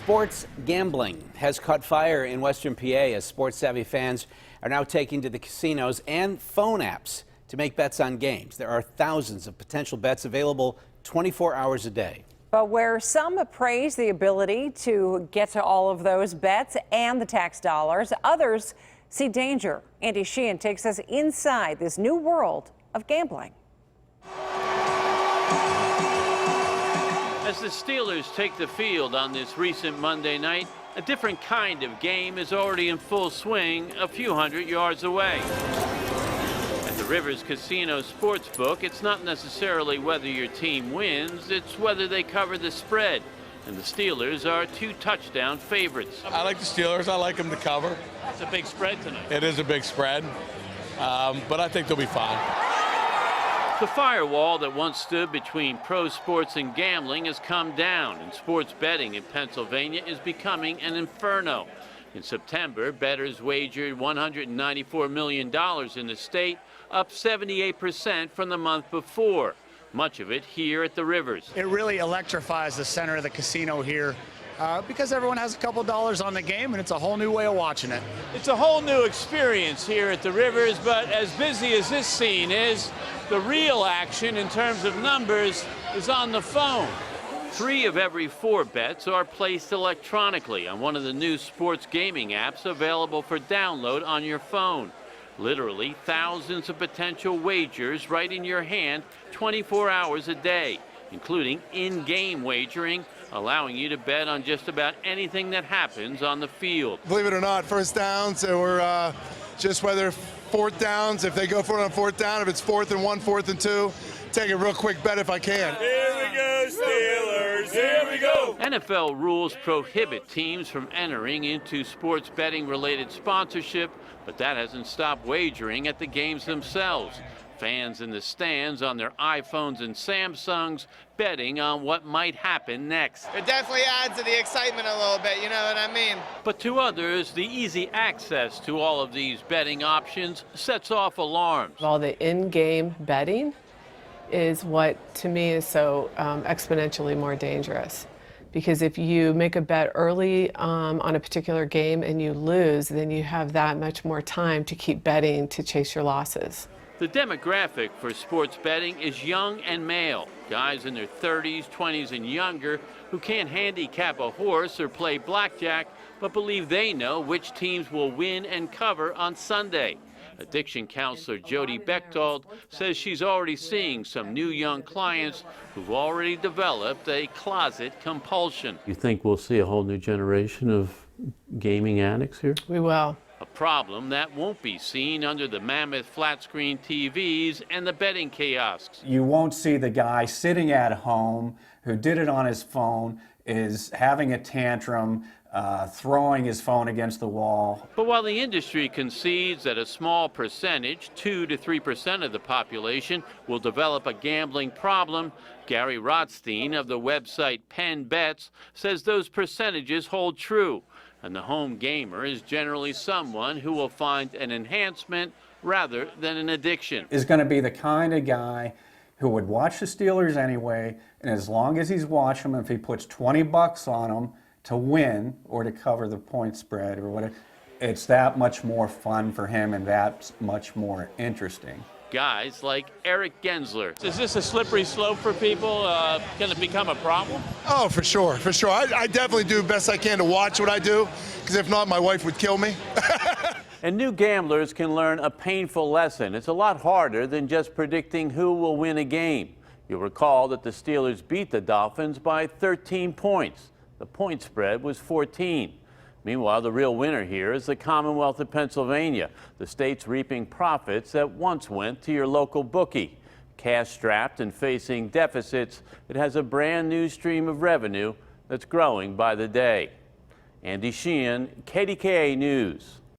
Sports gambling has caught fire in Western PA as sports-savvy fans are now taking to the casinos and phone apps to make bets on games. There are thousands of potential bets available 24 hours a day. But where some praise the ability to get to all of those bets and the tax dollars, others see danger. Andy Sheehan takes us inside this new world of gambling. As the Steelers take the field on this recent Monday night, a different kind of game is already in full swing a few hundred yards away. At the Rivers Casino Sportsbook, it's not necessarily whether your team wins, it's whether they cover the spread. And the Steelers are 2-touchdown favorites. I like the Steelers. I like them to cover. It's a big spread tonight. It is a big spread, but I think they'll be fine. The firewall that once stood between pro sports and gambling has come down, and sports betting in Pennsylvania is becoming an inferno. In September, bettors wagered $194 million in the state, up 78% from the month before, much of it here at the Rivers. It really electrifies the center of the casino here because everyone has a couple dollars on the game, and it's a whole new way of watching it. It's a whole new experience here at the Rivers, but as busy as this scene is, the real action in terms of numbers is on the phone. 3 of every 4 bets are placed electronically on one of the new sports gaming apps available for download on your phone. Literally thousands of potential wagers right in your hand 24 hours a day, including in-game wagering, allowing you to bet on just about anything that happens on the field. Believe it or not, first downs or just whether fourth downs, if they go for it on fourth down, if it's 4th and 1, 4th and 2, take a real quick bet if I can. Here we go, Steelers, here we go. NFL rules prohibit teams from entering into sports betting related sponsorship, but that hasn't stopped wagering at the games themselves. Fans in the stands on their iPhones and Samsungs betting on what might happen next. It definitely adds to the excitement a little bit, you know what I mean? But to others, the easy access to all of these betting options sets off alarms. All the in-game betting is what, to me, is so exponentially more dangerous. Because if you make a bet early on a particular game and you lose, then you have that much more time to keep betting to chase your losses. The demographic for sports betting is young and male, guys in their 30s, 20s, and younger who can't handicap a horse or play blackjack, but believe they know which teams will win and cover on Sunday. Addiction counselor Jody Bechtold says she's already seeing some new young clients who've already developed a closet compulsion. You think we'll see a whole new generation of gaming addicts here? We will. A problem that won't be seen under the mammoth flat-screen TVs and the betting kiosks. You won't see the guy sitting at home who did it on his phone, is having a tantrum, throwing his phone against the wall. But while the industry concedes that a small percentage, 2 to 3% of the population, will develop a gambling problem, Gary Rothstein of the website Penn Bets says those percentages hold true. And the home gamer is generally someone who will find an enhancement rather than an addiction. Is going to be the kind of guy who would watch the Steelers anyway, and as long as he's watching them, if he puts $20 on them to win or to cover the point spread or whatever, it's that much more fun for him and that much more interesting. Guys like Eric Gensler. Is this a slippery slope for people? Can it become a problem? Oh, for sure, for sure. I definitely do the best I can to watch what I do, because if not, my wife would kill me. And new gamblers can learn a painful lesson. It's a lot harder than just predicting who will win a game. You'll recall that the Steelers beat the Dolphins by 13 points. The point spread was 14. Meanwhile, the real winner here is the Commonwealth of Pennsylvania. The state's reaping profits that once went to your local bookie. Cash-strapped and facing deficits, it has a brand new stream of revenue that's growing by the day. Andy Sheehan, KDKA News.